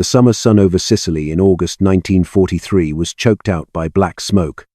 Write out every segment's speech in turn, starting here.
The summer sun over Sicily in August 1943 was choked out by black smoke.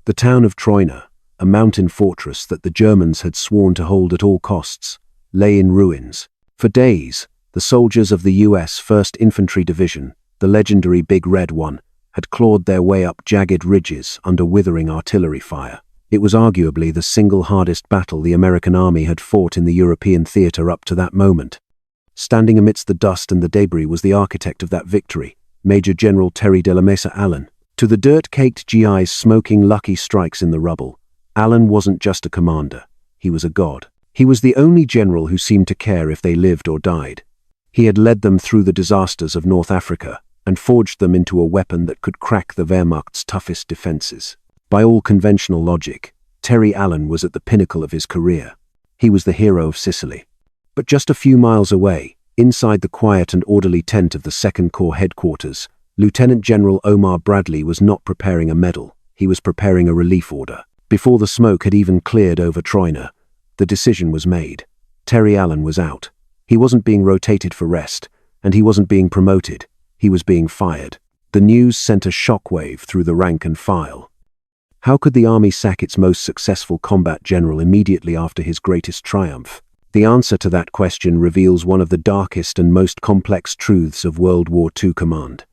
The town of Troina, a mountain fortress that the Germans had sworn to hold at all costs, lay in ruins. For days, the soldiers of the U.S. 1st Infantry Division, the legendary Big Red One, had clawed their way up jagged ridges under withering artillery fire. It was arguably the single hardest battle the American army had fought in the European theater up to that moment. Standing amidst the dust and the debris was the architect of that victory, Major General Terry de la Mesa Allen. To the dirt-caked GIs smoking lucky strikes in the rubble, Allen wasn't just a commander, he was a god. He was the only general who seemed to care if they lived or died. He had led them through the disasters of North Africa and forged them into a weapon that could crack the Wehrmacht's toughest defenses. By all conventional logic, Terry Allen was at the pinnacle of his career. He was the hero of Sicily. But just a few miles away, inside the quiet and orderly tent of the 2nd Corps headquarters, Lieutenant General Omar Bradley was not preparing a medal, he was preparing a relief order. Before the smoke had even cleared over Troina, the decision was made. Terry Allen was out. He wasn't being rotated for rest, and he wasn't being promoted. He was being fired. The news sent a shockwave through the rank and file. How could the army sack its most successful combat general immediately after his greatest triumph? The answer to that question reveals one of the darkest and most complex truths of World War II command.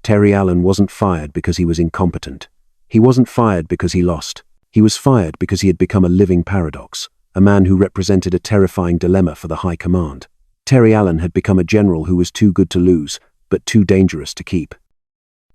Terry Allen wasn't fired because he was incompetent. He wasn't fired because he lost. He was fired because he had become a living paradox, a man who represented a terrifying dilemma for the high command. Terry Allen had become a general who was too good to lose, but too dangerous to keep.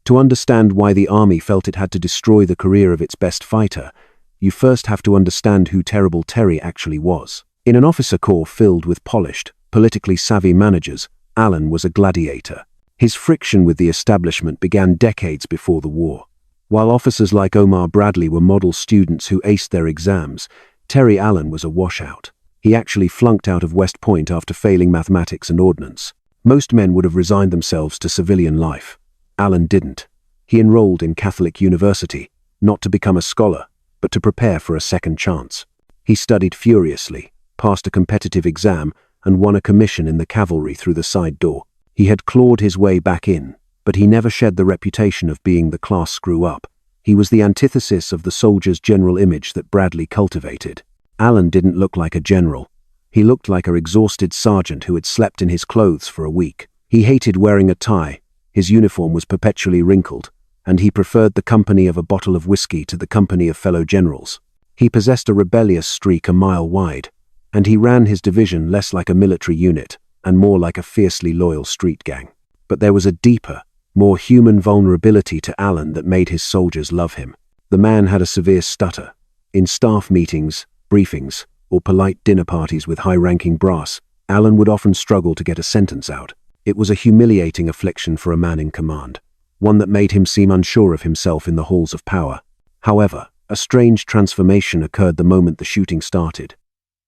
To understand why the army felt it had to destroy the career of its best fighter, you first have to understand who Terrible Terry actually was. In an officer corps filled with polished, politically savvy managers, Allen was a gladiator. His friction with the establishment began decades before the war. While officers like Omar Bradley were model students who aced their exams, Terry Allen was a washout. He actually flunked out of West Point after failing mathematics and ordnance. Most men would have resigned themselves to civilian life. Allen didn't. He enrolled in Catholic University, not to become a scholar, but to prepare for a second chance. He studied furiously, passed a competitive exam, and won a commission in the cavalry through the side door. He had clawed his way back in, but he never shed the reputation of being the class screw-up. He was the antithesis of the soldier's general image that Bradley cultivated. Allen didn't look like a general. He looked like an exhausted sergeant who had slept in his clothes for a week. He hated wearing a tie. His uniform was perpetually wrinkled, and he preferred the company of a bottle of whiskey to the company of fellow generals. He possessed a rebellious streak a mile wide, and he ran his division less like a military unit and more like a fiercely loyal street gang. But there was a deeper, more human vulnerability to Allen that made his soldiers love him. The man had a severe stutter. In staff meetings, briefings, or polite dinner parties with high-ranking brass, Allen would often struggle to get a sentence out. It was a humiliating affliction for a man in command, one that made him seem unsure of himself in the halls of power. However, a strange transformation occurred the moment the shooting started.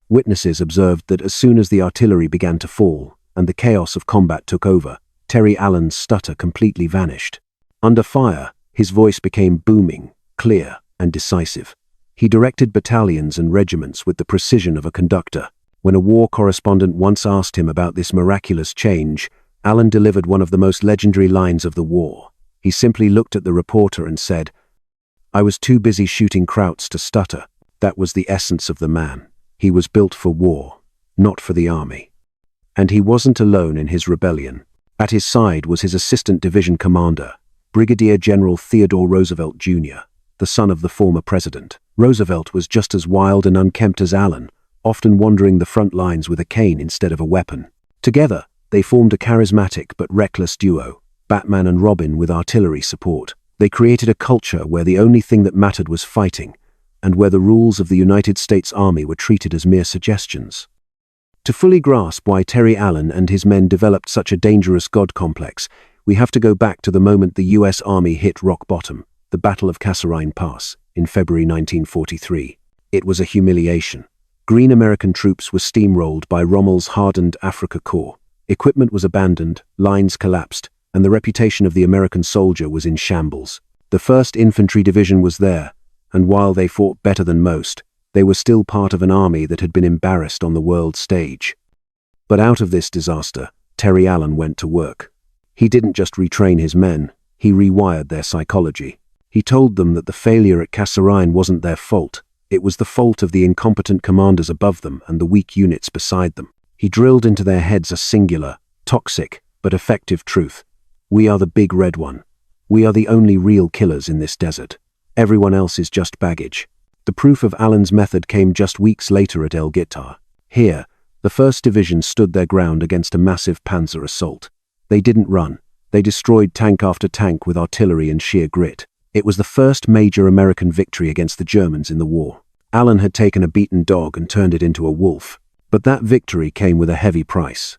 Witnesses observed that as soon as the artillery began to fall and the chaos of combat took over, Terry Allen's stutter completely vanished. Under fire, his voice became booming, clear, and decisive. He directed battalions and regiments with the precision of a conductor. When a war correspondent once asked him about this miraculous change, Allen delivered one of the most legendary lines of the war. He simply looked at the reporter and said, "I was too busy shooting Krauts to stutter." That was the essence of the man. He was built for war, not for the army. And he wasn't alone in his rebellion. At his side was his assistant division commander, Brigadier General Theodore Roosevelt Jr., the son of the former president. Roosevelt was just as wild and unkempt as Allen, often wandering the front lines with a cane instead of a weapon. Together, they formed a charismatic but reckless duo, Batman and Robin with artillery support. They created a culture where the only thing that mattered was fighting, and where the rules of the United States Army were treated as mere suggestions. To fully grasp why Terry Allen and his men developed such a dangerous God complex, we have to go back to the moment the U.S. Army hit rock bottom, the Battle of Kasserine Pass, in February 1943. It was a humiliation. Green American troops were steamrolled by Rommel's hardened Afrika Korps. Equipment was abandoned, lines collapsed, and the reputation of the American soldier was in shambles. The 1st Infantry Division was there, and while they fought better than most, they were still part of an army that had been embarrassed on the world stage. But out of this disaster, Terry Allen went to work. He didn't just retrain his men, he rewired their psychology. He told them that the failure at Kasserine wasn't their fault. It was the fault of the incompetent commanders above them and the weak units beside them. He drilled into their heads a singular, toxic, but effective truth. We are the big red one. We are the only real killers in this desert. Everyone else is just baggage. The proof of Allen's method came just weeks later at El Gitar. Here, the 1st Division stood their ground against a massive panzer assault. They didn't run. They destroyed tank after tank with artillery and sheer grit. It was the first major American victory against the Germans in the war. Allen had taken a beaten dog and turned it into a wolf. But that victory came with a heavy price.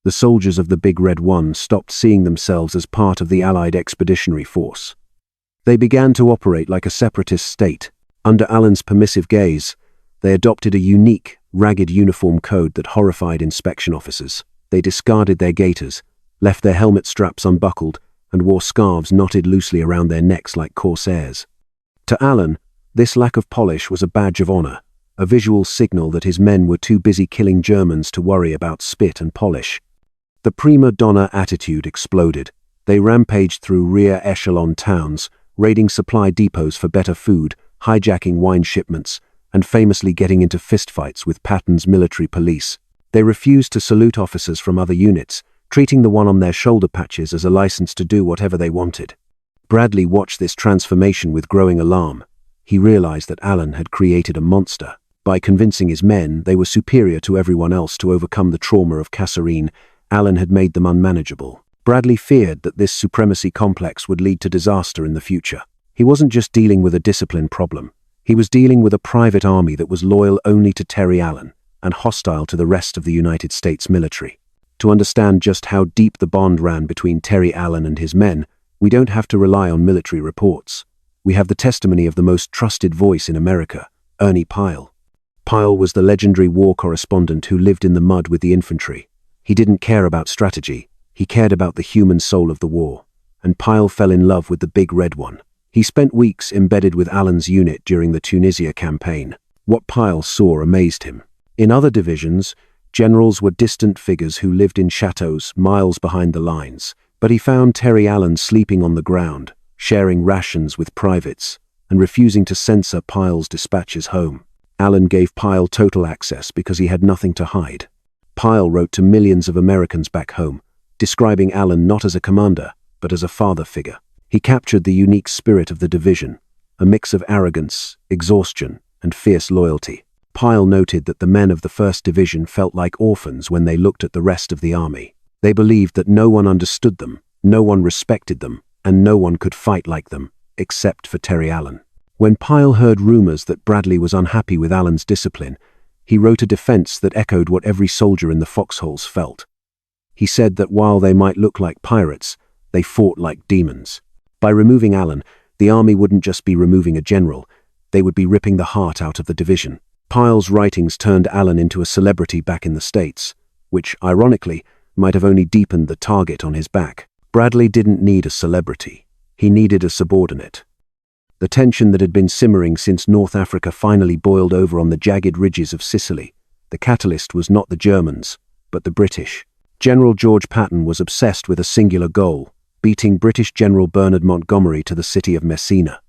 The soldiers of the Big Red One stopped seeing themselves as part of the Allied expeditionary force. They began to operate like a separatist state. Under Allen's permissive gaze, they adopted a unique, ragged uniform code that horrified inspection officers. They discarded their gaiters, left their helmet straps unbuckled, and wore scarves knotted loosely around their necks like corsairs. To Allen, this lack of polish was a badge of honor, a visual signal that his men were too busy killing Germans to worry about spit and polish. The Prima Donna attitude exploded. They rampaged through rear echelon towns, raiding supply depots for better food, hijacking wine shipments, and famously getting into fistfights with Patton's military police. They refused to salute officers from other units, treating the one on their shoulder patches as a license to do whatever they wanted. Bradley watched this transformation with growing alarm. He realized that Allen had created a monster. By convincing his men they were superior to everyone else to overcome the trauma of Kasserine, Allen had made them unmanageable. Bradley feared that this supremacy complex would lead to disaster in the future. He wasn't just dealing with a discipline problem. He was dealing with a private army that was loyal only to Terry Allen and hostile to the rest of the United States military. To understand just how deep the bond ran between Terry Allen and his men, we don't have to rely on military reports. We have the testimony of the most trusted voice in America, Ernie Pyle. Pyle was the legendary war correspondent who lived in the mud with the infantry. He didn't care about strategy. He cared about the human soul of the war. And Pyle fell in love with the Big Red One. He spent weeks embedded with Allen's unit during the Tunisia campaign. What Pyle saw amazed him. In other divisions, generals were distant figures who lived in chateaus miles behind the lines. But he found Terry Allen sleeping on the ground, sharing rations with privates, and refusing to censor Pyle's dispatches home. Allen gave Pyle total access because he had nothing to hide. Pyle wrote to millions of Americans back home, describing Allen not as a commander, but as a father figure. He captured the unique spirit of the division, a mix of arrogance, exhaustion, and fierce loyalty. Pyle noted that the men of the 1st Division felt like orphans when they looked at the rest of the army. They believed that no one understood them, no one respected them, and no one could fight like them, except for Terry Allen. When Pyle heard rumors that Bradley was unhappy with Allen's discipline, he wrote a defense that echoed what every soldier in the foxholes felt. He said that while they might look like pirates, they fought like demons. By removing Allen, the army wouldn't just be removing a general, they would be ripping the heart out of the division. Pyle's writings turned Allen into a celebrity back in the States, which, ironically, might have only deepened the target on his back. Bradley didn't need a celebrity. He needed a subordinate. The tension that had been simmering since North Africa finally boiled over on the jagged ridges of Sicily. The catalyst was not the Germans, but the British. General George Patton was obsessed with a singular goal, beating British General Bernard Montgomery to the city of Messina.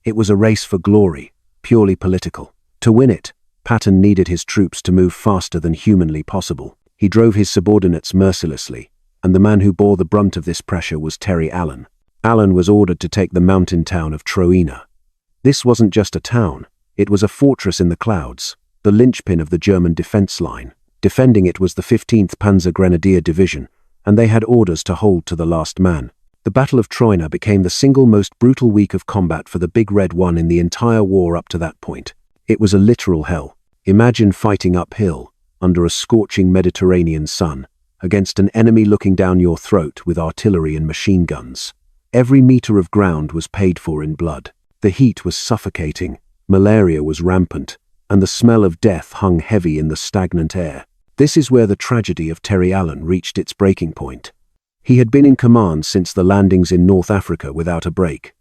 It was a race for glory, purely political. To win it, Patton needed his troops to move faster than humanly possible. He drove his subordinates mercilessly, and the man who bore the brunt of this pressure was Terry Allen. Allen was ordered to take the mountain town of Troina. This wasn't just a town, it was a fortress in the clouds, the linchpin of the German defense line. Defending it was the 15th Panzer Grenadier Division, and they had orders to hold to the last man. The Battle of Troina became the single most brutal week of combat for the Big Red One in the entire war up to that point. It was a literal hell. Imagine fighting uphill, under a scorching Mediterranean sun, against an enemy looking down your throat with artillery and machine guns. Every meter of ground was paid for in blood. The heat was suffocating, malaria was rampant, and the smell of death hung heavy in the stagnant air. This is where the tragedy of Terry Allen reached its breaking point. He had been in command since the landings in North Africa without a break.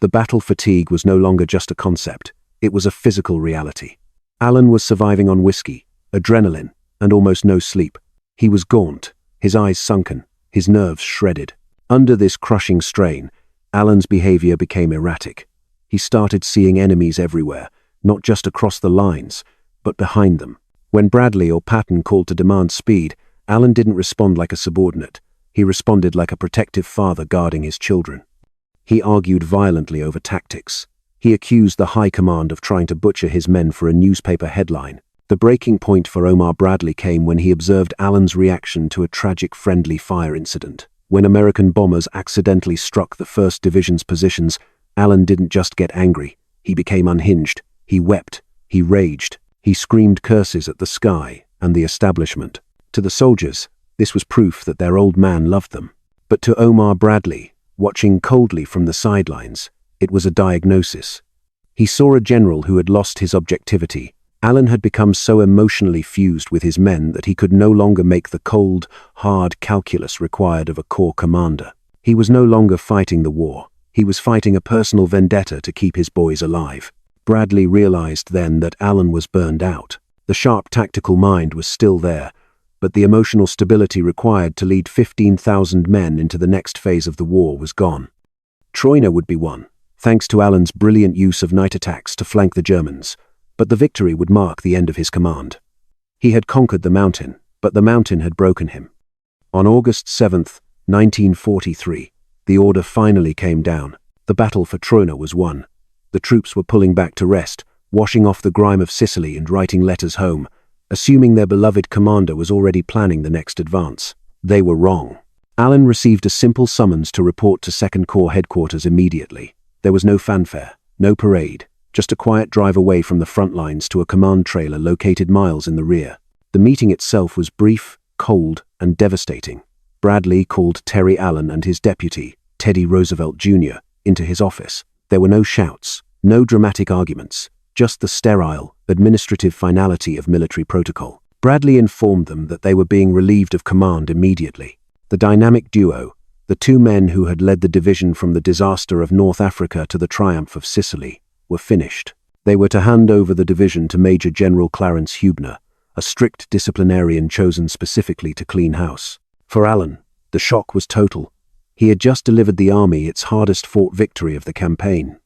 The battle fatigue was no longer just a concept, it was a physical reality. Allen was surviving on whiskey, adrenaline, and almost no sleep. He was gaunt, his eyes sunken, his nerves shredded. Under this crushing strain, Alan's behavior became erratic. He started seeing enemies everywhere, not just across the lines, but behind them. When Bradley or Patton called to demand speed, Alan didn't respond like a subordinate. He responded like a protective father guarding his children. He argued violently over tactics. He accused the high command of trying to butcher his men for a newspaper headline. The breaking point for Omar Bradley came when he observed Alan's reaction to a tragic friendly fire incident. When American bombers accidentally struck the 1st Division's positions, Alan didn't just get angry. He became unhinged. He wept. He raged. He screamed curses at the sky and the establishment. To the soldiers, this was proof that their old man loved them. But to Omar Bradley, watching coldly from the sidelines, it was a diagnosis. He saw a general who had lost his objectivity. Alan had become so emotionally fused with his men that he could no longer make the cold, hard calculus required of a corps commander. He was no longer fighting the war. He was fighting a personal vendetta to keep his boys alive. Bradley realized then that Alan was burned out. The sharp tactical mind was still there, but the emotional stability required to lead 15,000 men into the next phase of the war was gone. Troina would be won, thanks to Alan's brilliant use of night attacks to flank the Germans, but the victory would mark the end of his command. He had conquered the mountain, but the mountain had broken him. On August 7, 1943, the order finally came down. The battle for Troina was won. The troops were pulling back to rest, washing off the grime of Sicily and writing letters home, assuming their beloved commander was already planning the next advance. They were wrong. Alan received a simple summons to report to 2nd Corps headquarters immediately. There was no fanfare, no parade, just a quiet drive away from the front lines to a command trailer located miles in the rear. The meeting itself was brief, cold, and devastating. Bradley called Terry Allen and his deputy, Teddy Roosevelt Jr., into his office. There were no shouts, no dramatic arguments, just the sterile, administrative finality of military protocol. Bradley informed them that they were being relieved of command immediately. The dynamic duo, the two men who had led the division from the disaster of North Africa to the triumph of Sicily, were finished. They were to hand over the division to Major General Clarence Huebner, a strict disciplinarian chosen specifically to clean house. For Alan, the shock was total. He had just delivered the army its hardest-fought victory of the campaign.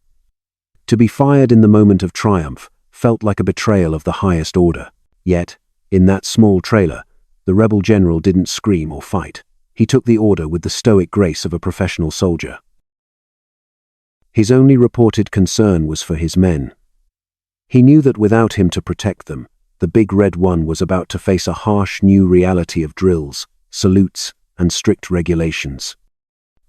To be fired in the moment of triumph felt like a betrayal of the highest order. Yet, in that small trailer, the rebel general didn't scream or fight. He took the order with the stoic grace of a professional soldier. His only reported concern was for his men. He knew that without him to protect them, the Big Red One was about to face a harsh new reality of drills, salutes, and strict regulations.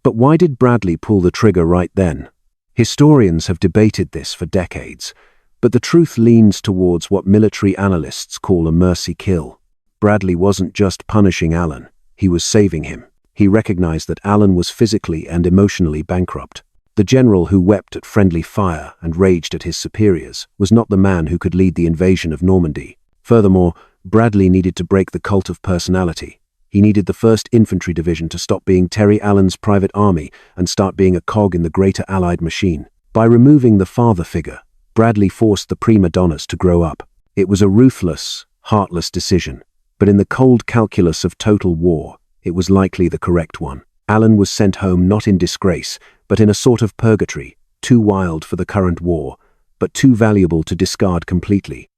But why did Bradley pull the trigger right then? Historians have debated this for decades, but the truth leans towards what military analysts call a mercy kill. Bradley wasn't just punishing Alan, he was saving him. He recognized that Alan was physically and emotionally bankrupt. The general who wept at friendly fire and raged at his superiors was not the man who could lead the invasion of Normandy. Furthermore, Bradley needed to break the cult of personality. He needed the 1st Infantry Division to stop being Terry Allen's private army and start being a cog in the greater Allied machine. By removing the father figure, Bradley forced the Prima Donnas to grow up. It was a ruthless, heartless decision, but in the cold calculus of total war, it was likely the correct one. Alan was sent home not in disgrace, but in a sort of purgatory, too wild for the current war, but too valuable to discard completely.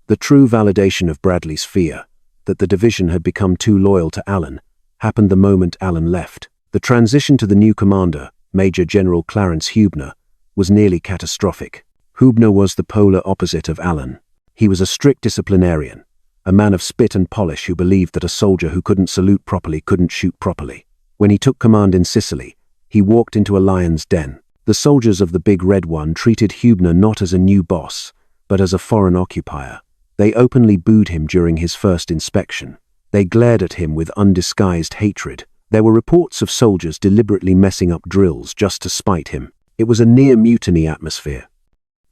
The true validation of Bradley's fear, that the division had become too loyal to Alan, happened the moment Alan left. The transition to the new commander, Major General Clarence Huebner, was nearly catastrophic. Huebner was the polar opposite of Alan. He was a strict disciplinarian, a man of spit and polish who believed that a soldier who couldn't salute properly couldn't shoot properly. When he took command in Sicily, he walked into a lion's den. The soldiers of the Big Red One treated Huebner not as a new boss, but as a foreign occupier. They openly booed him during his first inspection. They glared at him with undisguised hatred. There were reports of soldiers deliberately messing up drills just to spite him. It was a near-mutiny atmosphere.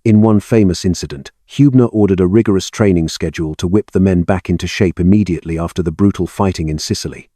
In one famous incident, Huebner ordered a rigorous training schedule to whip the men back into shape immediately after the brutal fighting in Sicily.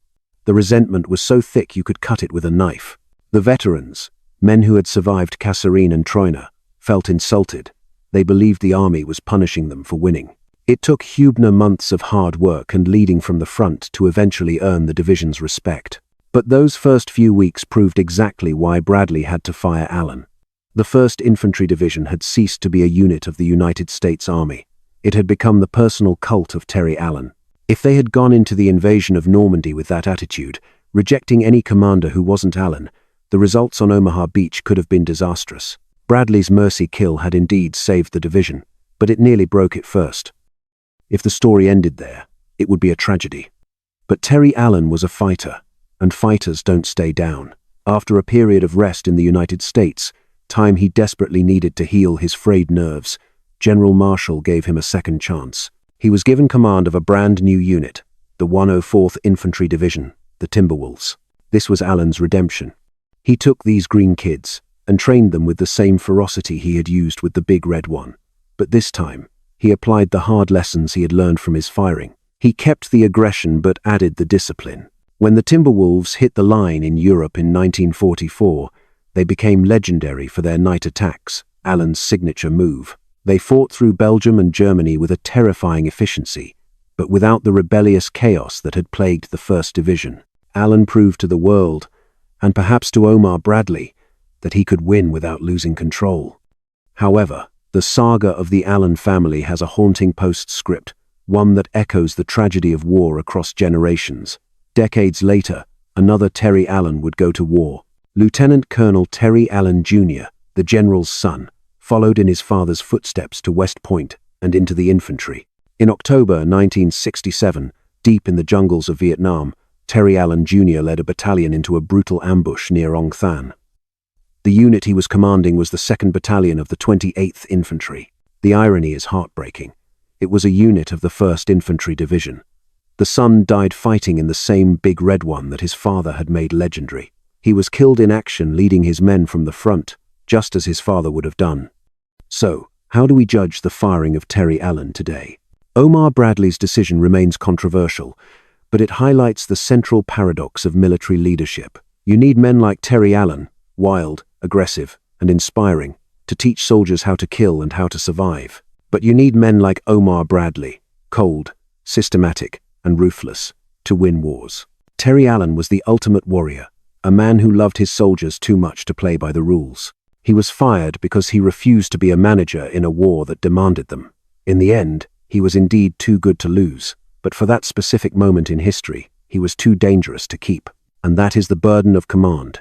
The resentment was so thick you could cut it with a knife. The veterans, men who had survived Kasserine and Troina, felt insulted. They believed the army was punishing them for winning. It took Huebner months of hard work and leading from the front to eventually earn the division's respect. But those first few weeks proved exactly why Bradley had to fire Allen. The 1st Infantry Division had ceased to be a unit of the United States Army. It had become the personal cult of Terry Allen. If they had gone into the invasion of Normandy with that attitude, rejecting any commander who wasn't Allen, the results on Omaha Beach could have been disastrous. Bradley's mercy kill had indeed saved the division, but it nearly broke it first. If the story ended there, it would be a tragedy. But Terry Allen was a fighter, and fighters don't stay down. After a period of rest in the United States, time he desperately needed to heal his frayed nerves, General Marshall gave him a second chance. He was given command of a brand new unit, the 104th Infantry Division, the Timberwolves. This was Allen's redemption. He took these green kids and trained them with the same ferocity he had used with the big red one. But this time, he applied the hard lessons he had learned from his firing. He kept the aggression but added the discipline. When the Timberwolves hit the line in Europe in 1944, they became legendary for their night attacks, Allen's signature move. They fought through Belgium and Germany with a terrifying efficiency, but without the rebellious chaos that had plagued the 1st Division. Allen proved to the world, and perhaps to Omar Bradley, that he could win without losing control. However, the saga of the Allen family has a haunting postscript, one that echoes the tragedy of war across generations. Decades later, another Terry Allen would go to war. Lieutenant Colonel Terry Allen Jr., the general's son, followed in his father's footsteps to West Point and into the infantry. In October 1967, deep in the jungles of Vietnam, Terry Allen Jr. led a battalion into a brutal ambush near Ong Than. The unit he was commanding was the 2nd Battalion of the 28th Infantry. The irony is heartbreaking. It was a unit of the 1st Infantry Division. The son died fighting in the same big red one that his father had made legendary. He was killed in action leading his men from the front, just as his father would have done. So, how do we judge the firing of Terry Allen today? Omar Bradley's decision remains controversial, but it highlights the central paradox of military leadership. You need men like Terry Allen, wild, aggressive, and inspiring, to teach soldiers how to kill and how to survive. But you need men like Omar Bradley, cold, systematic, and ruthless, to win wars. Terry Allen was the ultimate warrior, a man who loved his soldiers too much to play by the rules. He was fired because he refused to be a manager in a war that demanded them. In the end, he was indeed too good to lose, but for that specific moment in history, he was too dangerous to keep. And that is the burden of command.